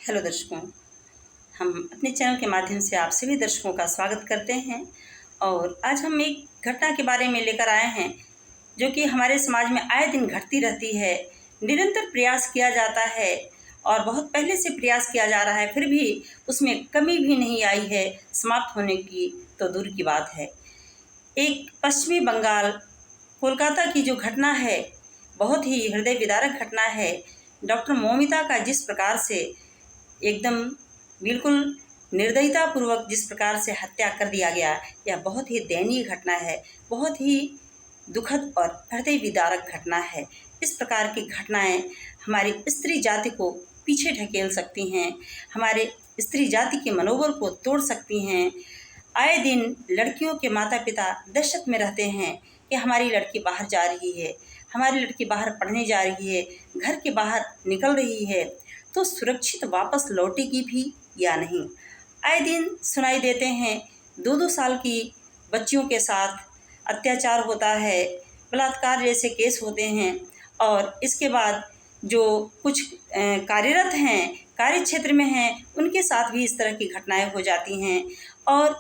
Hello दर्शकों, हम अपने चैनल के माध्यम से आप सभी दर्शकों का स्वागत करते हैं। और आज हम एक घटना के बारे में लेकर आए हैं जो कि हमारे समाज में आए दिन घटती रहती है। निरंतर प्रयास किया जाता है और बहुत पहले से प्रयास किया जा रहा है, फिर भी उसमें कमी भी नहीं आई है। समाप्त होने की तो दूर की बात है। एक पश्चिमी बंगाल कोलकाता की जो घटना है, बहुत ही हृदय विदारक घटना है। डॉक्टर मौमिता का जिस प्रकार से एकदम बिल्कुल निर्दयतापूर्वक जिस प्रकार से हत्या कर दिया गया, यह बहुत ही दयनीय घटना है, बहुत ही दुखद और हृदय विदारक घटना है। इस प्रकार की घटनाएं हमारी स्त्री जाति को पीछे ढकेल सकती हैं, हमारे स्त्री जाति के मनोबल को तोड़ सकती हैं। आए दिन लड़कियों के माता पिता दहशत में रहते हैं कि हमारी लड़की बाहर जा रही है, हमारी लड़की बाहर पढ़ने जा रही है, घर के बाहर निकल रही है, तो सुरक्षित वापस लौटेगी भी या नहीं। आए दिन सुनाई देते हैं 2-2 साल की बच्चियों के साथ अत्याचार होता है, बलात्कार जैसे केस होते हैं। और इसके बाद जो कुछ कार्यरत हैं, कार्य क्षेत्र में हैं, उनके साथ भी इस तरह की घटनाएं हो जाती हैं। और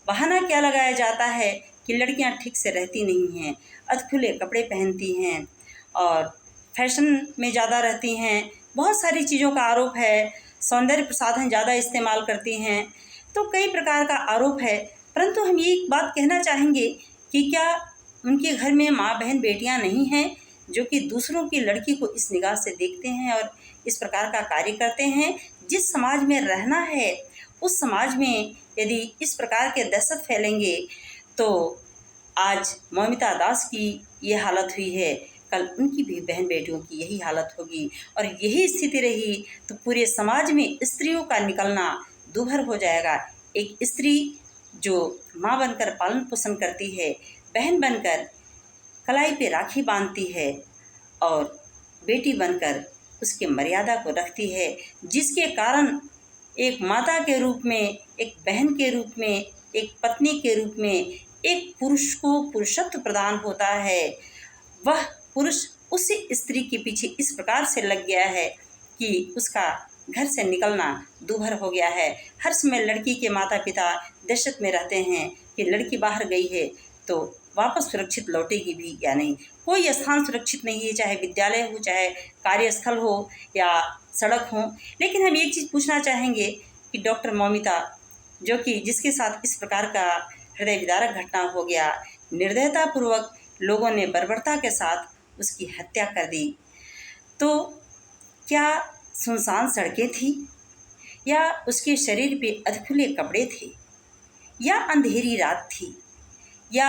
बहाना क्या लगाया जाता है कि लड़कियां ठीक से रहती नहीं हैं, अधखुले कपड़े पहनती हैं और फैशन में ज़्यादा रहती हैं, बहुत सारी चीज़ों का आरोप है, सौंदर्य प्रसाधन ज़्यादा इस्तेमाल करती हैं, तो कई प्रकार का आरोप है। परंतु हम ये एक बात कहना चाहेंगे कि क्या उनके घर में माँ बहन बेटियाँ नहीं हैं जो कि दूसरों की लड़की को इस निगाह से देखते हैं और इस प्रकार का कार्य करते हैं। जिस समाज में रहना है, उस समाज में यदि इस प्रकार के दहशत फैलेंगे तो आज मौमिता दास की ये हालत हुई है, कल उनकी भी बहन बेटियों की यही हालत होगी। और यही स्थिति रही तो पूरे समाज में स्त्रियों का निकलना दूभर हो जाएगा। एक स्त्री जो माँ बनकर पालन पोषण करती है, बहन बनकर कलाई पे राखी बांधती है और बेटी बनकर उसके मर्यादा को रखती है, जिसके कारण एक माता के रूप में, एक बहन के रूप में, एक पत्नी के रूप में एक पुरुष को पुरुषत्व प्रदान होता है। वह पुरुष उसी स्त्री के पीछे इस प्रकार से लग गया है कि उसका घर से निकलना दूभर हो गया है। हर समय लड़की के माता पिता दहशत में रहते हैं कि लड़की बाहर गई है तो वापस सुरक्षित लौटेगी भी या नहीं। कोई स्थान सुरक्षित नहीं है, चाहे विद्यालय हो, चाहे कार्यस्थल हो या सड़क हो। लेकिन हम एक चीज़ पूछना चाहेंगे कि डॉक्टर मौमिता, जो कि जिसके साथ इस प्रकार का हृदय विदारक घटना हो गया, निर्दयतापूर्वक लोगों ने बर्बरता के साथ उसकी हत्या कर दी, तो क्या सुनसान सड़कें थी या उसके शरीर पे अधखुले कपड़े थे या अंधेरी रात थी या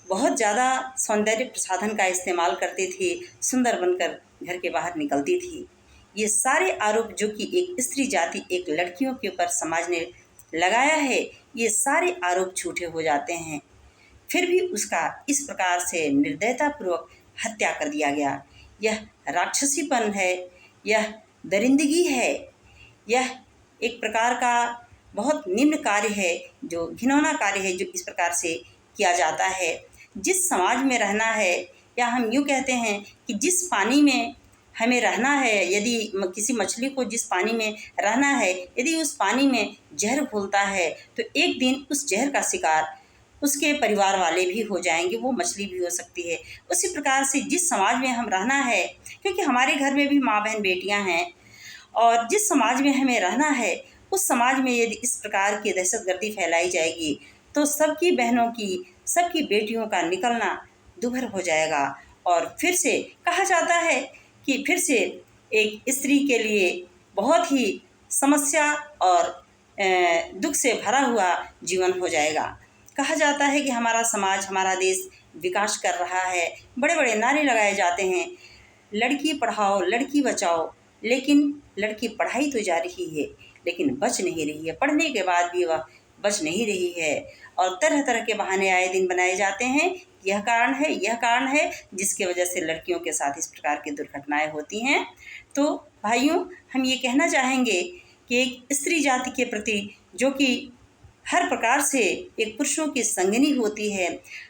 बहुत ज़्यादा सौंदर्य प्रसाधन का इस्तेमाल करते थे, सुंदर बनकर घर के बाहर निकलती थी। ये सारे आरोप जो कि एक स्त्री जाति, एक लड़कियों के ऊपर समाज ने लगाया है, ये सारे आरोप झूठे हो जाते हैं। फिर भी उसका इस प्रकार से निर्दयतापूर्वक हत्या कर दिया गया। यह राक्षसीपन है, यह दरिंदगी है, यह एक प्रकार का बहुत निम्न कार्य है, जो घिनौना कार्य है जो इस प्रकार से किया जाता है। जिस समाज में रहना है, या हम यूँ कहते हैं कि जिस पानी में हमें रहना है, यदि किसी मछली को जिस पानी में रहना है, यदि उस पानी में जहर घुलता है तो एक दिन उस जहर का शिकार उसके परिवार वाले भी हो जाएंगे, वो मछली भी हो सकती है। उसी प्रकार से जिस समाज में हम रहना है, क्योंकि हमारे घर में भी माँ बहन बेटियाँ हैं, और जिस समाज में हमें रहना है उस समाज में यदि इस प्रकार की दहशतगर्दी फैलाई जाएगी तो सबकी बहनों की, सबकी बेटियों का निकलना दूभर हो जाएगा। और फिर से कहा जाता है कि फिर से एक स्त्री के लिए बहुत ही समस्या और दुख से भरा हुआ जीवन हो जाएगा। कहा जाता है कि हमारा समाज, हमारा देश विकास कर रहा है, बड़े बड़े नारे लगाए जाते हैं, लड़की पढ़ाओ, लड़की बचाओ, लेकिन लड़की पढ़ाई तो जा रही है लेकिन बच नहीं रही है, पढ़ने के बाद भी वह बच नहीं रही है। और तरह तरह के बहाने आए दिन बनाए जाते हैं, यह कारण है, यह कारण है, जिसकी वजह से लड़कियों के साथ इस प्रकार की दुर्घटनाएं होती हैं। तो भाइयों, हम ये कहना चाहेंगे कि एक स्त्री जाति के प्रति, जो कि हर प्रकार से एक पुरुषों की संगिनी होती है,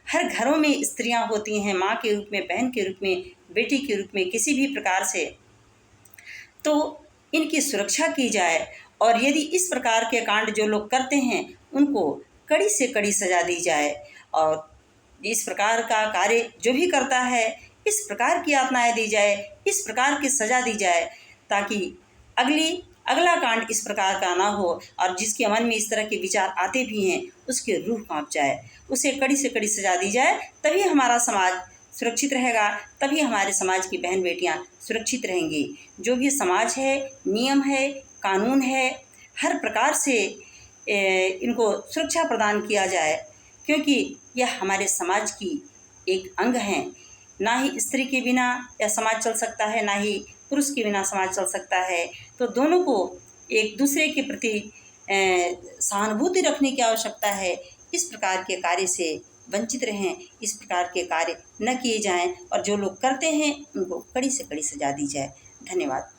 हर घरों में स्त्रियां होती हैं, माँ के रूप में, बहन के रूप में, बेटी के रूप में, किसी भी प्रकार से, तो इनकी सुरक्षा की जाए और यदि इस प्रकार के कांड जो लोग करते हैं उनको कड़ी से कड़ी सज़ा दी जाए और इस प्रकार का कार्य जो भी करता है इस प्रकार की यातनाएं दी जाए, इस प्रकार की सज़ा दी जाए ताकि अगला कांड इस प्रकार का ना हो और जिसके मन में इस तरह के विचार आते भी हैं उसकी रूह कांप जाए, उसे कड़ी से कड़ी सज़ा दी जाए। तभी हमारा समाज सुरक्षित रहेगा, तभी हमारे समाज की बहन बेटियां सुरक्षित रहेंगी। जो भी समाज है, नियम है, कानून है, हर प्रकार से इनको सुरक्षा प्रदान किया जाए क्योंकि यह हमारे समाज की एक अंग हैं। ना ही स्त्री के बिना यह समाज चल सकता है, ना ही पुरुष के बिना समाज चल सकता है। तो दोनों को एक दूसरे के प्रति सहानुभूति रखने की आवश्यकता है। इस प्रकार के कार्य से वंचित रहें, इस प्रकार के कार्य न किए जाएं और जो लोग करते हैं उनको कड़ी से कड़ी सजा दी जाए। धन्यवाद।